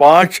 5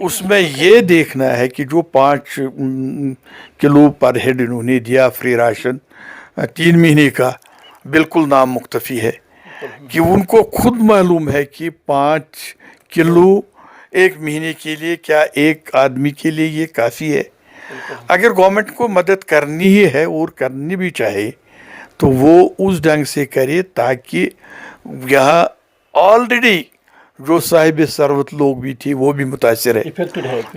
اس میں یہ دیکھنا ہے کہ جو 5 کلو پر ہیڈ انہوں نے دیا فری راشن 3 مہینے کا، بالکل نام مختفی ہے، کہ ان کو خود معلوم ہے کہ 5 کلو 1 مہینے کے لیے کیا ایک آدمی کے لیے یہ کافی ہے۔ اگر گورنمنٹ کو مدد کرنی ہی ہے اور کرنی بھی چاہے تو وہ اس ڈھنگ سے کرے تاکہ یہاں آلریڈی جو صاحب ثروت لوگ بھی تھے وہ بھی متاثر ہے،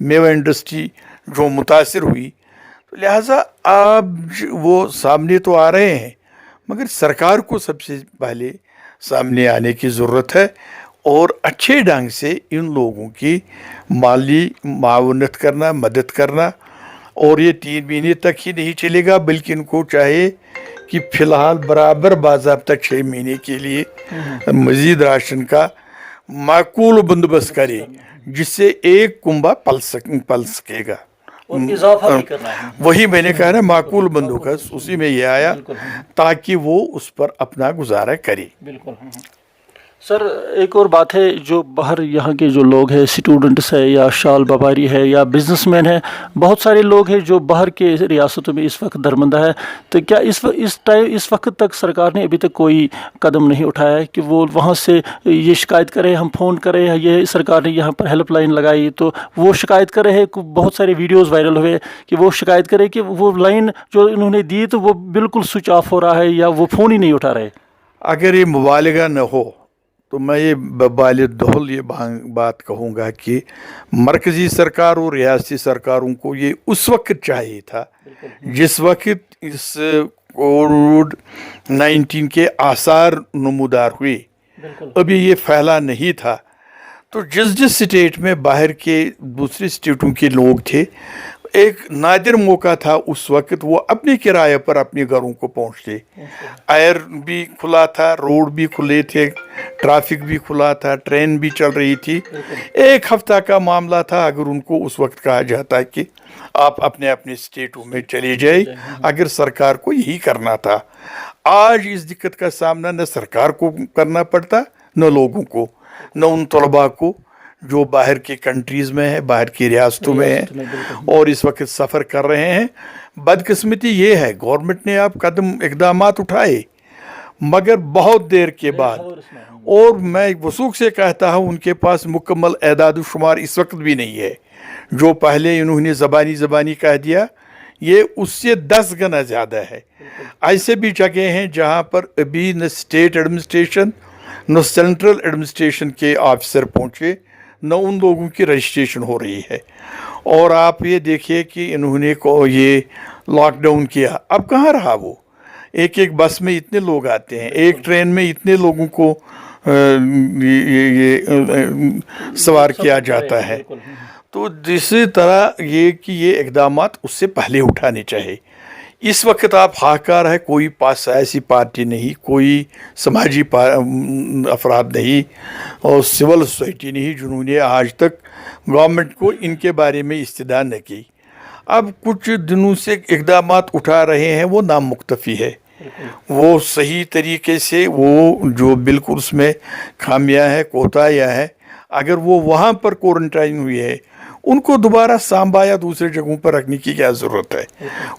میوہ انڈسٹری جو متاثر ہوئی، تو لہٰذا آپ وہ سامنے تو آ رہے ہیں، مگر سرکار کو سب سے پہلے سامنے آنے کی ضرورت ہے اور اچھے ڈھنگ سے ان لوگوں کی مالی معاونت کرنا، مدد کرنا، اور یہ 3 مہینے تک ہی نہیں چلے گا بلکہ ان کو چاہے کہ فی الحال برابر باضابطہ 6 مہینے کے لیے مزید راشن کا معقول بندوبست کرے جس سے ایک کنبہ پل سکے گا۔ اضافہ بھی کرنا ہے، وہی میں نے کہا نا معقول بندوبست، اسی میں یہ آیا تاکہ وہ اس پر اپنا گزارا کرے۔ بالکل۔ سر ایک اور بات ہے، جو باہر یہاں کے جو لوگ ہیں، اسٹوڈنٹس ہے یا شال بباری ہے یا بزنس مین ہے، بہت سارے لوگ ہیں جو باہر کے ریاستوں میں اس وقت درمندہ ہے، تو کیا اس وقت تک سرکار نے ابھی تک کوئی قدم نہیں اٹھایا ہے کہ وہ وہاں سے یہ شکایت کرے، ہم فون کریں، یہ سرکار نے یہاں پر ہیلپ لائن لگائی تو وہ شکایت کر رہے ہیں، بہت سارے ویڈیوز وائرل ہوئے کہ وہ شکایت کرے کہ وہ لائن جو انہوں نے دی تو وہ بالکل سوئچ آف ہو رہا ہے یا وہ فون ہی نہیں اٹھا رہے؟ اگر یہ مبالغہ نہ ہو تو میں یہ بالدخل یہ بات کہوں گا کہ مرکزی سرکار اور ریاستی سرکاروں کو یہ اس وقت چاہیے تھا جس وقت اس کووڈ-19 کے آثار نمودار ہوئے، ابھی یہ پھیلا نہیں تھا، تو جس اسٹیٹ میں باہر کے دوسری اسٹیٹوں کے لوگ تھے، ایک نادر موقع تھا اس وقت وہ اپنی کرایہ پر اپنے گھروں کو پہنچتے، ایئر بھی کھلا تھا، روڈ بھی کھلے تھے، ٹریفک بھی کھلا تھا، ٹرین بھی چل رہی تھی، 1 ہفتہ کا معاملہ تھا اگر ان کو اس وقت کہا جاتا کہ آپ اپنے اپنے اسٹیٹوں میں چلے جائیں، اگر سرکار کو یہی کرنا تھا۔ آج اس دقت کا سامنا نہ سرکار کو کرنا پڑتا، نہ لوگوں کو، نہ ان طلباء کو جو باہر کے کنٹریز میں ہیں، باہر کی ریاستوں میں ہیں اور اس وقت سفر کر رہے ہیں۔ بدقسمتی یہ ہے گورنمنٹ نے آپ اقدامات اٹھائے مگر بہت دیر کے بعد، اور میں وثوق سے کہتا ہوں ان کے پاس مکمل اعداد و شمار اس وقت بھی نہیں ہے، جو پہلے انہوں نے زبانی کہہ دیا یہ اس سے 10 گنا زیادہ ہے۔ ایسے بھی جگہ ہیں جہاں پر ابھی نہ اسٹیٹ ایڈمنسٹریشن نہ سینٹرل ایڈمنسٹریشن کے آفیسر پہنچے، نہ ان لوگوں کی رجسٹریشن ہو رہی ہے، اور آپ یہ دیکھیے کہ انہوں نے یہ لاک ڈاؤن کیا، اب کہاں رہا وہ؟ ایک بس میں اتنے لوگ آتے ہیں، ایک ٹرین میں اتنے لوگوں کو سوار کیا جاتا ہے، تو اسی طرح یہ کہ یہ اقدامات اس سے پہلے اٹھانے چاہیے۔ اس وقت آپ ہاکار ہے، کوئی سیاسی پارٹی نہیں، کوئی سماجی افراد نہیں اور سول سوسائٹی نہیں جنہوں نے آج تک گورنمنٹ کو ان کے بارے میں استدعا نہ کی۔ اب کچھ دنوں سے اقدامات اٹھا رہے ہیں، وہ نام مختفی ہے، وہ صحیح طریقے سے وہ جو بالکل اس میں خامیاں ہے، کوتاہیاں ہے، اگر وہ وہاں پر کوارنٹائن ہوئی ہے ان کو دوبارہ سانبا یا دوسرے جگہوں پر رکھنے کی کیا ضرورت ہے؟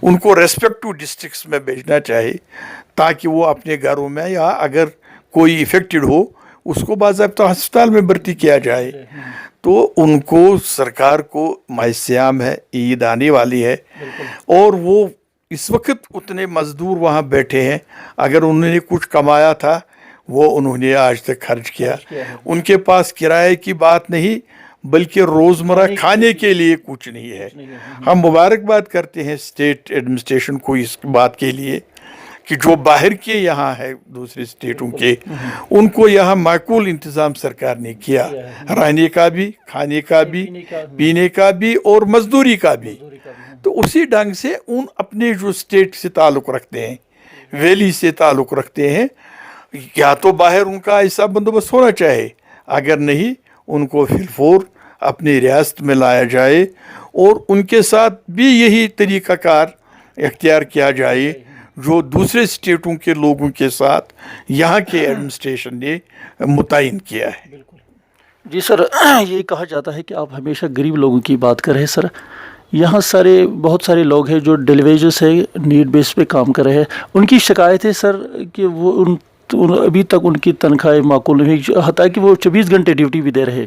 ان کو ریسپیکٹو ڈسٹرکٹس میں بھیجنا چاہیے تاکہ وہ اپنے گھروں میں، یا اگر کوئی افیکٹڈ ہو اس کو باضابطہ ہسپتال میں بھرتی کیا جائے۔ تو ان کو سرکار کو ماہ سیام ہے، عید آنے والی ہے، اور وہ اس وقت اتنے مزدور وہاں بیٹھے ہیں، اگر انہوں نے کچھ کمایا تھا وہ انہوں نے آج تک خرچ کیا، ان کے پاس کرائے کی بات نہیں بلکہ روزمرہ کھانے کے لیے کچھ نہیں ہے۔ ہم مبارکباد کرتے ہیں اسٹیٹ ایڈمنسٹریشن کو اس بات کے لیے کہ جو باہر کے یہاں ہے دوسرے اسٹیٹوں کے، ان کو یہاں معقول انتظام سرکار نے کیا، رہنے کا بھی، کھانے کا بھی، پینے کا بھی اور مزدوری کا بھی۔ تو اسی ڈھنگ سے ان اپنے جو اسٹیٹ سے تعلق رکھتے ہیں، ویلی سے تعلق رکھتے ہیں، یا تو باہر ان کا ایسا بندوبست ہونا چاہیے، اگر نہیں ان کو فی الفور اپنی ریاست میں لایا جائے اور ان کے ساتھ بھی یہی طریقہ کار اختیار کیا جائے جو دوسرے اسٹیٹوں کے لوگوں کے ساتھ یہاں کے ایڈمنسٹریشن نے متعین کیا ہے۔ جی سر، یہ کہا جاتا ہے کہ آپ ہمیشہ غریب لوگوں کی بات کر رہے ہیں سر۔ یہاں بہت سارے لوگ ہیں جو ڈیلی ویجز سے نیڈ بیس پہ کام کر رہے ہیں، ان کی شکایت ہے سر کہ وہ ابھی تک ان کی تنخواہیں معقول نہیں، حتیٰ کہ وہ 24 گھنٹے ڈیوٹی بھی دے رہے۔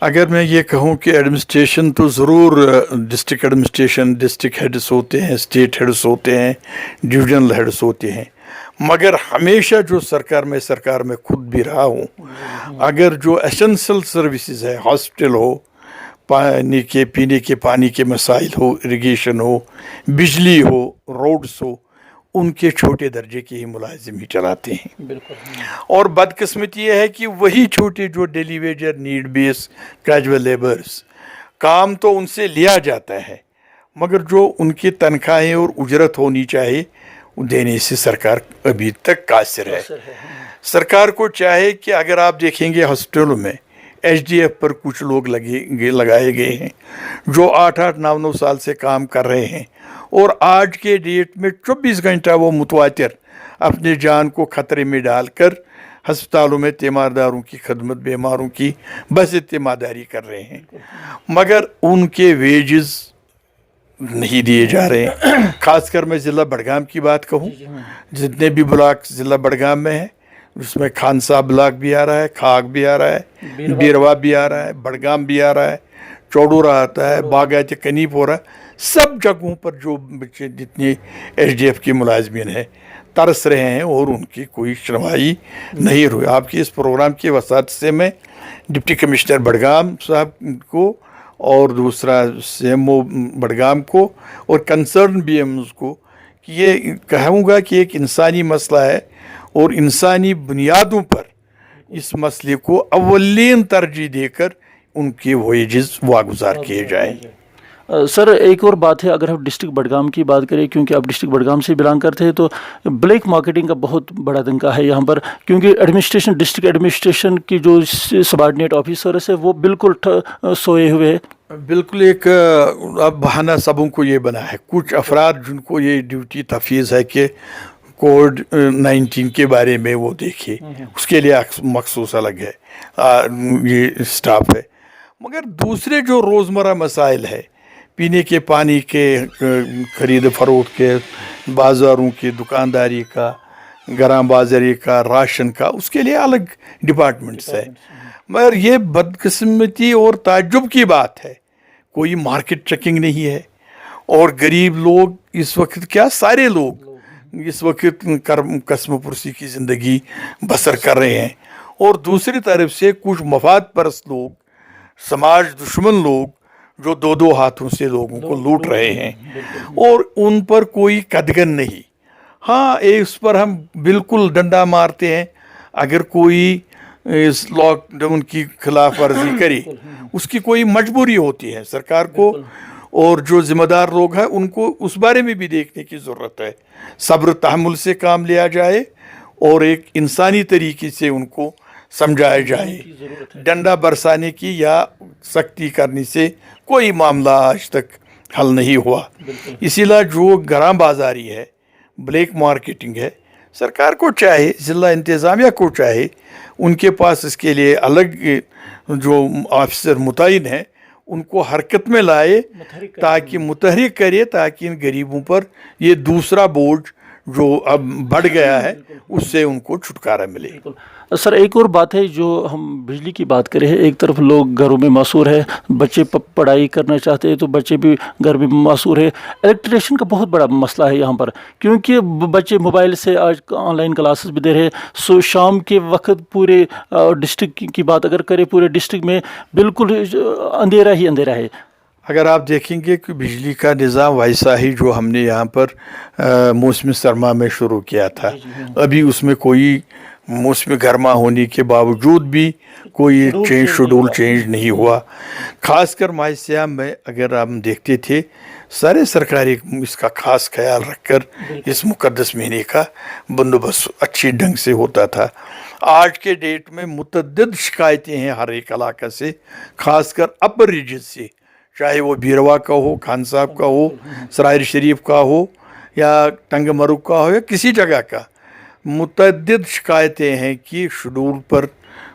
اگر میں یہ کہوں کہ ایڈمنسٹریشن تو ضرور ڈسٹرکٹ ایڈمنسٹریشن، ڈسٹرکٹ ہیڈس ہوتے ہیں، اسٹیٹ ہیڈس ہوتے ہیں، ڈویژنل ہیڈس ہوتے ہیں، مگر ہمیشہ جو سرکار میں خود بھی رہا ہوں، اگر جو ایسنشل سروسز ہے، ہاسپٹل ہو، پینے کے پانی کے مسائل ہو، اریگیشن ہو، بجلی ہو، روڈز ہو، ان کے چھوٹے درجے کے ہی ملازم ہی چلاتے ہیں۔ بالکل۔ اور بدقسمتی یہ ہے کہ وہی چھوٹے جو ڈیلی ویجر، نیڈ بیس، کیجول لیبرز، کام تو ان سے لیا جاتا ہے، مگر جو ان کی تنخواہیں اور اجرت ہونی چاہیے دینے سے سرکار ابھی تک قاصر ہے۔ سرکار کو چاہے کہ اگر آپ دیکھیں گے ہاسپٹلوں میں ایچ ڈی ایف پر کچھ لوگ لگائے گئے ہیں جو 8-8 9-9 سال سے کام کر رہے ہیں، اور آج کے ڈیٹ میں 24 گھنٹہ وہ متواتر اپنے جان کو خطرے میں ڈال کر ہسپتالوں میں تیمارداروں کی خدمت، بیماروں کی بس تیمارداری کر رہے ہیں، مگر ان کے ویجز نہیں دیے جا رہے ہیں۔ خاص کر میں ضلع بڈگام کی بات کہوں، جتنے بھی بلاک ضلع بڈگام میں ہیں، اس میں خان صاحب بلاک بھی آ رہا ہے، خاک بھی آ رہا ہے، بیروا بھی آ رہا ہے، بڈگام بھی آ رہا ہے، چوڑورہ آتا ہے، باغات کنی پورہ، سب جگہوں پر جو بچے جتنے ایچ ڈی ایف کے ملازمین ہیں ترس رہے ہیں، اور ان کی کوئی سنوائی نہیں ہوئی۔ آپ کے اس پروگرام کی وسعت سے میں ڈپٹی کمشنر بڈگام صاحب کو اور دوسرا سی ایم او بڈگام کو اور کنسرن بی ایمز کو یہ کہوں گا کہ ایک انسانی مسئلہ ہے، اور انسانی بنیادوں پر اس مسئلے کو اولین ترجیح دے کر ان کے ویجز واگزار کیے جائیں۔ سر ایک اور بات ہے، اگر ہم ڈسٹرکٹ بڈگام کی بات کریں، کیونکہ آپ ڈسٹرکٹ بڈگام سے بلانگ کرتے ہیں، تو بلیک مارکیٹنگ کا بہت بڑا دنکا ہے یہاں پر، کیونکہ ڈسٹرکٹ ایڈمنسٹریشن کی جو سبارڈینیٹ آفیسرس ہے وہ بالکل سوئے ہوئے ہیں۔ بالکل ایک اب بہانہ سبوں کو یہ بنا ہے، کچھ افراد جن کو یہ ڈیوٹی تفویض ہے کہ کووڈ-19 کے بارے میں وہ دیکھے، اس کے لیے مخصوص الگ ہے یہ اسٹاف ہے، مگر دوسرے جو روزمرہ مسائل ہے، پینے کے پانی کے خرید فروخت کے، بازاروں کی دکانداری کا، گرام بازاری کا، راشن کا، اس کے لیے الگ ڈپارٹمنٹس ہے، مگر یہ بدقسمتی اور تعجب کی بات ہے، کوئی مارکیٹ چیکنگ نہیں ہے، اور غریب لوگ اس وقت کیا سارے لوگ اس وقت قسم پرسی کی زندگی بسر کر رہے ہیں، اور دوسری طرف سے کچھ مفاد پرست لوگ، سماج دشمن لوگ جو دو ہاتھوں سے لوگوں کو لوٹ رہے ہیں، اور ان پر کوئی قدغن نہیں۔ ہاں اس پر ہم بالکل ڈنڈا مارتے ہیں، اگر کوئی اس لاک ڈاؤن کی خلاف ورزی کرے اس کی کوئی مجبوری ہوتی ہے سرکار کو، اور جو ذمہ دار لوگ ہیں ان کو اس بارے میں بھی دیکھنے کی ضرورت ہے، صبر تحمل سے کام لیا جائے اور ایک انسانی طریقے سے ان کو سمجھایا جائے۔ ڈنڈا برسانے کی یا سختی کرنے سے کوئی معاملہ آج تک حل نہیں ہوا، اسی لیے جو گرام بازاری ہے، بلیک مارکیٹنگ ہے، سرکار کو چاہے، ضلع انتظامیہ کو چاہے، ان کے پاس اس کے لیے الگ جو آفیسر متعین ہیں ان کو حرکت میں لائے، تاکہ متحرک کرے، تاکہ ان غریبوں پر یہ دوسرا بوجھ جو اب بڑھ گیا ہے اس سے ان کو چھٹکارا ملے۔ سر ایک اور بات ہے، جو ہم بجلی کی بات کریں، ایک طرف لوگ گھروں میں معصور ہے، بچے پڑھائی کرنا چاہتے ہیں تو بچے بھی گھر میں معصور ہے، الیکٹریشن کا بہت بڑا مسئلہ ہے یہاں پر، کیونکہ بچے موبائل سے آج آن لائن کلاسز بھی دے رہے ہیں، سو شام کے وقت پورے ڈسٹرکٹ کی بات اگر کریں، پورے ڈسٹرکٹ میں بالکل اندھیرا ہی اندھیرا ہے۔ اگر آپ دیکھیں گے کہ بجلی کا نظام ویسا ہی جو ہم نے یہاں پر موسم سرما میں شروع کیا تھا، ابھی اس میں کوئی موسم گرما ہونے کے باوجود بھی کوئی شیڈول چینج نہیں ہوا۔ خاص کر ماہ سیام میں اگر ہم دیکھتے تھے، سارے سرکاری اس کا خاص خیال رکھ کر اس مقدس مہینے کا بندوبست اچھی ڈھنگ سے ہوتا تھا۔ آج کے ڈیٹ میں متعدد شکایتیں ہیں ہر ایک علاقہ سے، خاص کر اپر ریجن سے، چاہے وہ بیروا کا ہو، خان صاحب کا ہو، سرائر شریف کا ہو، یا ٹنگ مرگ کا ہو، یا کسی جگہ کا، متعدد شکایتیں ہیں کہ شیڈول پر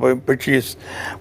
25,